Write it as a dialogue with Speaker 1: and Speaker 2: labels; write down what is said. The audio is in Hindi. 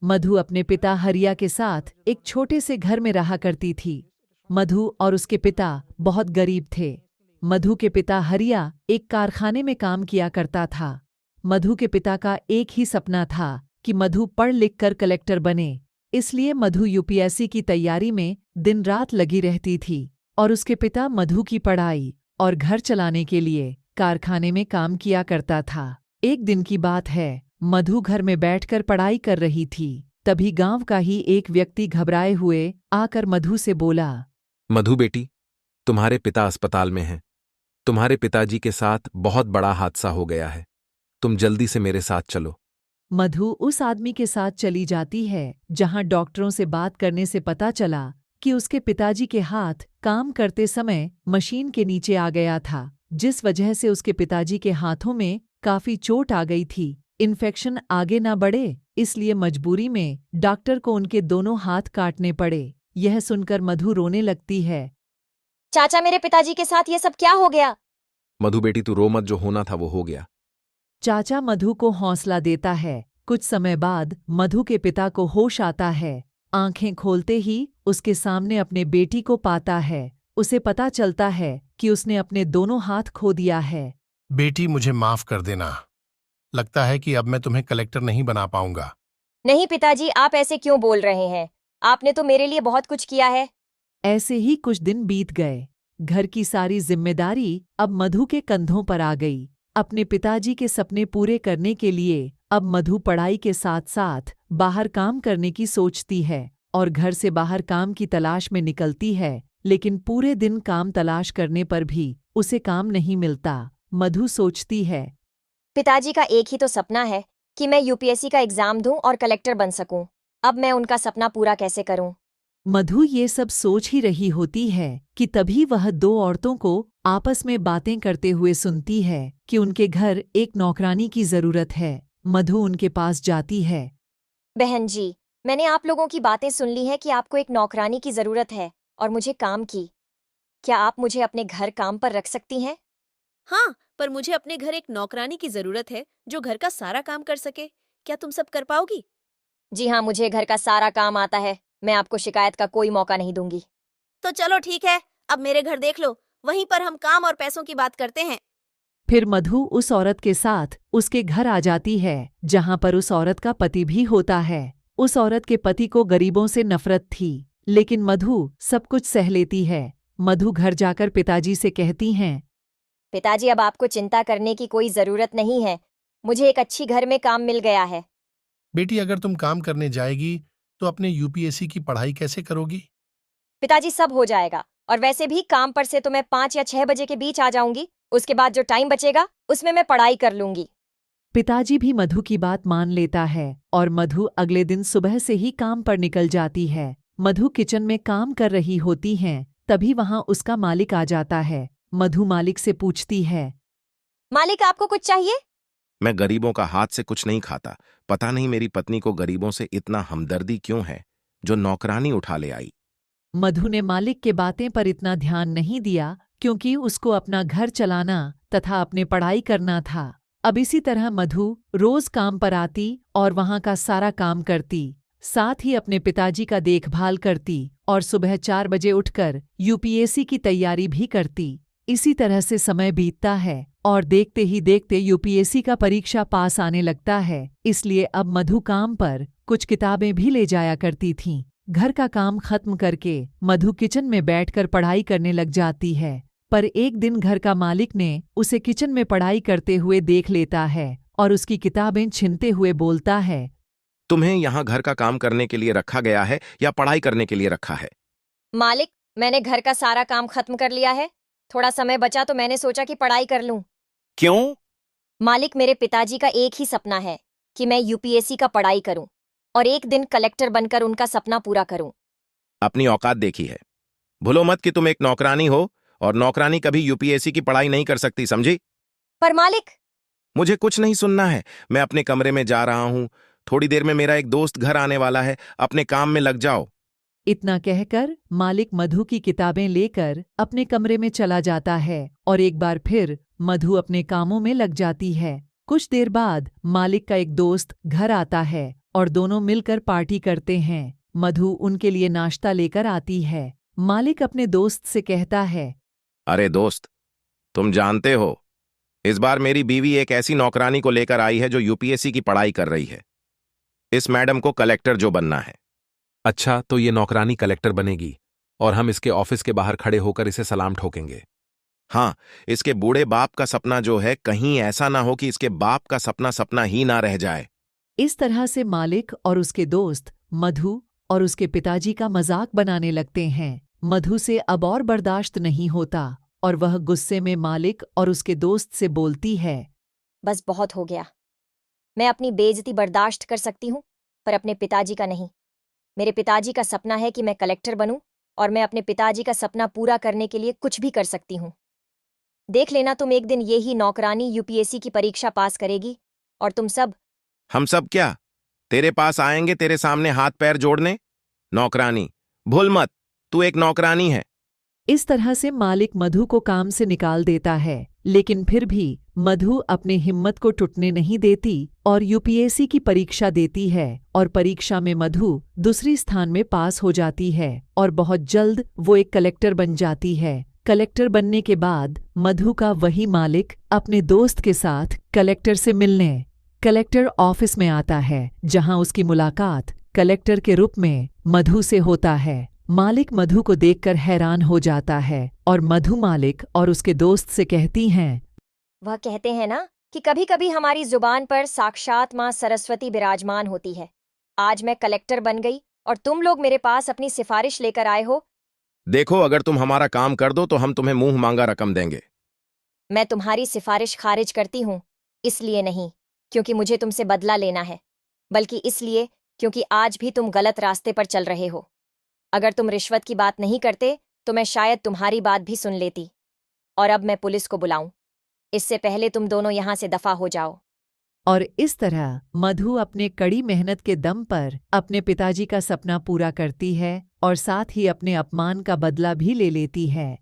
Speaker 1: मधु अपने पिता हरिया के साथ एक छोटे से घर में रहा करती थी। मधु और उसके पिता बहुत गरीब थे। मधु के पिता हरिया एक कारखाने में काम किया करता था। मधु के पिता का एक ही सपना था कि मधु पढ़ लिख कर कलेक्टर बने। इसलिए मधु यूपीएससी की तैयारी में दिन रात लगी रहती थी और उसके पिता मधु की पढ़ाई और घर चलाने के लिए कारखाने में काम किया करता था। एक दिन की बात है, मधु घर में बैठकर पढ़ाई कर रही थी। तभी गांव का ही एक व्यक्ति घबराए हुए आकर मधु से बोला,
Speaker 2: मधु बेटी, तुम्हारे पिता अस्पताल में हैं। तुम्हारे पिताजी के साथ बहुत बड़ा हादसा हो गया है। तुम जल्दी से मेरे साथ चलो।
Speaker 1: मधु उस आदमी के साथ चली जाती है जहां डॉक्टरों से बात करने से पता चला कि उसके पिताजी के हाथ काम करते समय मशीन के नीचे आ गया था, जिस वजह से उसके पिताजी के हाथों में काफी चोट आ गई थी। इन्फेक्शन आगे ना बढ़े, इसलिए मजबूरी में डॉक्टर को उनके दोनों हाथ काटने पड़े। यह सुनकर मधु रोने लगती है।
Speaker 3: चाचा, मेरे पिताजी के साथ ये सब क्या हो गया?
Speaker 2: मधु बेटी, तू रो मत, जो होना था वो हो गया।
Speaker 1: चाचा मधु को हौसला देता है। कुछ समय बाद मधु के पिता को होश आता है। आंखें खोलते ही उसके सामने अपने बेटी को पाता है। उसे पता चलता है कि उसने अपने दोनों हाथ खो दिया है।
Speaker 4: बेटी, मुझे माफ कर देना। लगता है कि अब मैं तुम्हें कलेक्टर नहीं बना पाऊंगा।
Speaker 3: नहीं पिताजी, आप ऐसे क्यों बोल रहे हैं? आपने तो मेरे लिए बहुत कुछ किया है।
Speaker 1: ऐसे ही कुछ दिन बीत गए। घर की सारी जिम्मेदारी अब मधु के कंधों पर आ गई। अपने पिताजी के सपने पूरे करने के लिए अब मधु पढ़ाई के साथ साथ बाहर काम करने की सोचती है और घर से बाहर काम की तलाश में निकलती है, लेकिन पूरे दिन काम तलाश करने पर भी उसे काम नहीं मिलता। मधु सोचती है,
Speaker 3: पिताजी का एक ही तो सपना है कि मैं यूपीएससी का एग्जाम दूं और कलेक्टर बन सकूं। अब मैं उनका सपना पूरा कैसे करूं?
Speaker 1: मधु ये सब सोच ही रही होती है कि तभी वह दो औरतों को आपस में बातें करते हुए सुनती है कि उनके घर एक नौकरानी की जरूरत है। मधु उनके पास जाती है।
Speaker 3: बहन जी, मैंने आप लोगों की बातें सुन ली हैं कि आपको एक नौकरानी की जरूरत है और मुझे काम की। क्या आप मुझे अपने घर काम पर रख सकती हैं?
Speaker 5: हाँ, पर मुझे अपने घर एक नौकरानी की जरूरत है जो घर का सारा काम कर सके। क्या तुम सब कर पाओगी?
Speaker 3: जी हाँ, मुझे घर का सारा काम आता है। मैं आपको शिकायत का कोई मौका नहीं दूंगी।
Speaker 5: तो चलो ठीक है, अब मेरे घर देख लो, वहीं पर हम काम और पैसों की बात करते हैं।
Speaker 1: फिर मधु उस औरत के साथ उसके घर आ जाती है, जहां पर उस औरत का पति भी होता है। उस औरत के पति को गरीबों से नफरत थी, लेकिन मधु सब कुछ सह लेती है। मधु घर जाकर पिताजी से कहती हैं,
Speaker 3: पिताजी, अब आपको चिंता करने की कोई जरूरत नहीं है। मुझे एक अच्छी घर में काम मिल गया है।
Speaker 4: बेटी, अगर तुम काम करने जाएगी तो अपने यूपीएससी की पढ़ाई कैसे करोगी?
Speaker 3: पिताजी, सब हो जाएगा। और वैसे भी काम पर से तो मैं 5 या 6 बजे के बीच आ जाऊंगी। उसके बाद जो टाइम बचेगा उसमें मैं पढ़ाई कर लूंगी।
Speaker 1: पिताजी भी मधु की बात मान लेता है और मधु अगले दिन सुबह से ही काम पर निकल जाती है। मधु किचन में काम कर रही होती हैं, तभी वहां उसका मालिक आ जाता है। मधु मालिक से पूछती है,
Speaker 3: मालिक, आपको कुछ चाहिए?
Speaker 2: मैं गरीबों का हाथ से कुछ नहीं खाता। पता नहीं मेरी पत्नी को गरीबों से इतना हमदर्दी क्यों है, जो नौकरानी उठा ले आई।
Speaker 1: मधु ने मालिक के बातें पर इतना ध्यान नहीं दिया, क्योंकि उसको अपना घर चलाना तथा अपने पढ़ाई करना था। अब इसी तरह मधु रोज काम पर आती और वहां का सारा काम करती, साथ ही अपने पिताजी का देखभाल करती और सुबह 4 बजे उठकर यूपीएससी की तैयारी भी करती। इसी तरह से समय बीतता है और देखते ही देखते यूपीएससी का परीक्षा पास आने लगता है। इसलिए अब मधु काम पर कुछ किताबें भी ले जाया करती थीं। घर का काम खत्म करके मधु किचन में बैठकर पढ़ाई करने लग जाती है। पर एक दिन घर का मालिक ने उसे किचन में पढ़ाई करते हुए देख लेता है और उसकी किताबें छीनते हुए बोलता है,
Speaker 2: तुम्हें यहाँ घर का काम करने के लिए रखा गया है या पढ़ाई करने के लिए रखा है?
Speaker 3: मालिक, मैंने घर का सारा काम खत्म कर लिया है। थोड़ा समय बचा तो मैंने सोचा कि पढ़ाई कर लूं।
Speaker 2: क्यों?
Speaker 3: मालिक, मेरे पिताजी का एक ही सपना है कि मैं यूपीएससी का पढ़ाई करूं और एक दिन कलेक्टर बनकर उनका सपना पूरा करूं।
Speaker 2: अपनी औकात देखी है। भूलो मत कि तुम एक नौकरानी हो और नौकरानी कभी यूपीएससी की पढ़ाई नहीं कर सकती, समझी?
Speaker 3: पर मालिक,
Speaker 2: मुझे कुछ नहीं सुनना है। मैं अपने कमरे में जा रहा हूं। थोड़ी देर में मेरा एक दोस्त घर आने वाला है। अपने काम में लग जाओ।
Speaker 1: इतना कहकर मालिक मधु की किताबें लेकर अपने कमरे में चला जाता है और एक बार फिर मधु अपने कामों में लग जाती है। कुछ देर बाद मालिक का एक दोस्त घर आता है और दोनों मिलकर पार्टी करते हैं। मधु उनके लिए नाश्ता लेकर आती है। मालिक अपने दोस्त से कहता है,
Speaker 6: अरे दोस्त, तुम जानते हो, इस बार मेरी बीवी एक ऐसी नौकरानी को लेकर आई है जो यूपीएससी की पढ़ाई कर रही है। इस मैडम को कलेक्टर जो बनना है।
Speaker 2: अच्छा, तो ये नौकरानी कलेक्टर बनेगी और हम इसके ऑफिस के बाहर खड़े होकर इसे सलाम ठोकेंगे।
Speaker 6: हाँ, इसके बूढ़े बाप का सपना जो है, कहीं ऐसा ना हो कि इसके बाप का सपना सपना ही ना रह जाए।
Speaker 1: इस तरह से मालिक और उसके दोस्त मधु और उसके पिताजी का मजाक बनाने लगते हैं। मधु से अब और बर्दाश्त नहीं होता और वह गुस्से में मालिक और उसके दोस्त से बोलती है,
Speaker 3: बस बहुत हो गया। मैं अपनी बेइज्जती बर्दाश्त कर सकती हूँ, पर अपने पिताजी का नहीं। मेरे पिताजी का सपना है कि मैं कलेक्टर बनूं और मैं अपने पिताजी का सपना पूरा करने के लिए कुछ भी कर सकती हूँ। देख लेना, तुम एक दिन ये ही नौकरानी यूपीएससी की परीक्षा पास करेगी और तुम सब।
Speaker 6: हम सब क्या तेरे पास आएंगे तेरे सामने हाथ पैर जोड़ने? नौकरानी, भूल मत, तू एक नौकरानी है।
Speaker 1: इस तरह से मालिक मधु को काम से निकाल देता है, लेकिन फिर भी मधु अपने हिम्मत को टूटने नहीं देती और यूपीएससी की परीक्षा देती है और परीक्षा में मधु दूसरी स्थान में पास हो जाती है और बहुत जल्द वो एक कलेक्टर बन जाती है। कलेक्टर बनने के बाद मधु का वही मालिक अपने दोस्त के साथ कलेक्टर से मिलने कलेक्टर ऑफिस में आता है, जहां उसकी मुलाकात कलेक्टर के रूप में मधु से होता है। मालिक मधु को देखकर हैरान हो जाता है और मधु मालिक और उसके दोस्त से कहती हैं,
Speaker 3: वह कहते हैं ना कि कभी कभी हमारी जुबान पर साक्षात माँ सरस्वती विराजमान होती है। आज मैं कलेक्टर बन गई और तुम लोग मेरे पास अपनी सिफारिश लेकर आए हो।
Speaker 6: देखो, अगर तुम हमारा काम कर दो तो हम तुम्हें मुंह मांगा रकम देंगे।
Speaker 3: मैं तुम्हारी सिफारिश खारिज करती हूँ, इसलिए नहीं क्योंकि मुझे तुमसे बदला लेना है, बल्कि इसलिए क्योंकि आज भी तुम गलत रास्ते पर चल रहे हो। अगर तुम रिश्वत की बात नहीं करते तो मैं शायद तुम्हारी बात भी सुन लेती और अब मैं पुलिस को बुलाऊं। इससे पहले तुम दोनों यहां से दफा हो जाओ।
Speaker 1: और इस तरह मधु अपने कड़ी मेहनत के दम पर अपने पिताजी का सपना पूरा करती है और साथ ही अपने अपमान का बदला भी ले लेती है।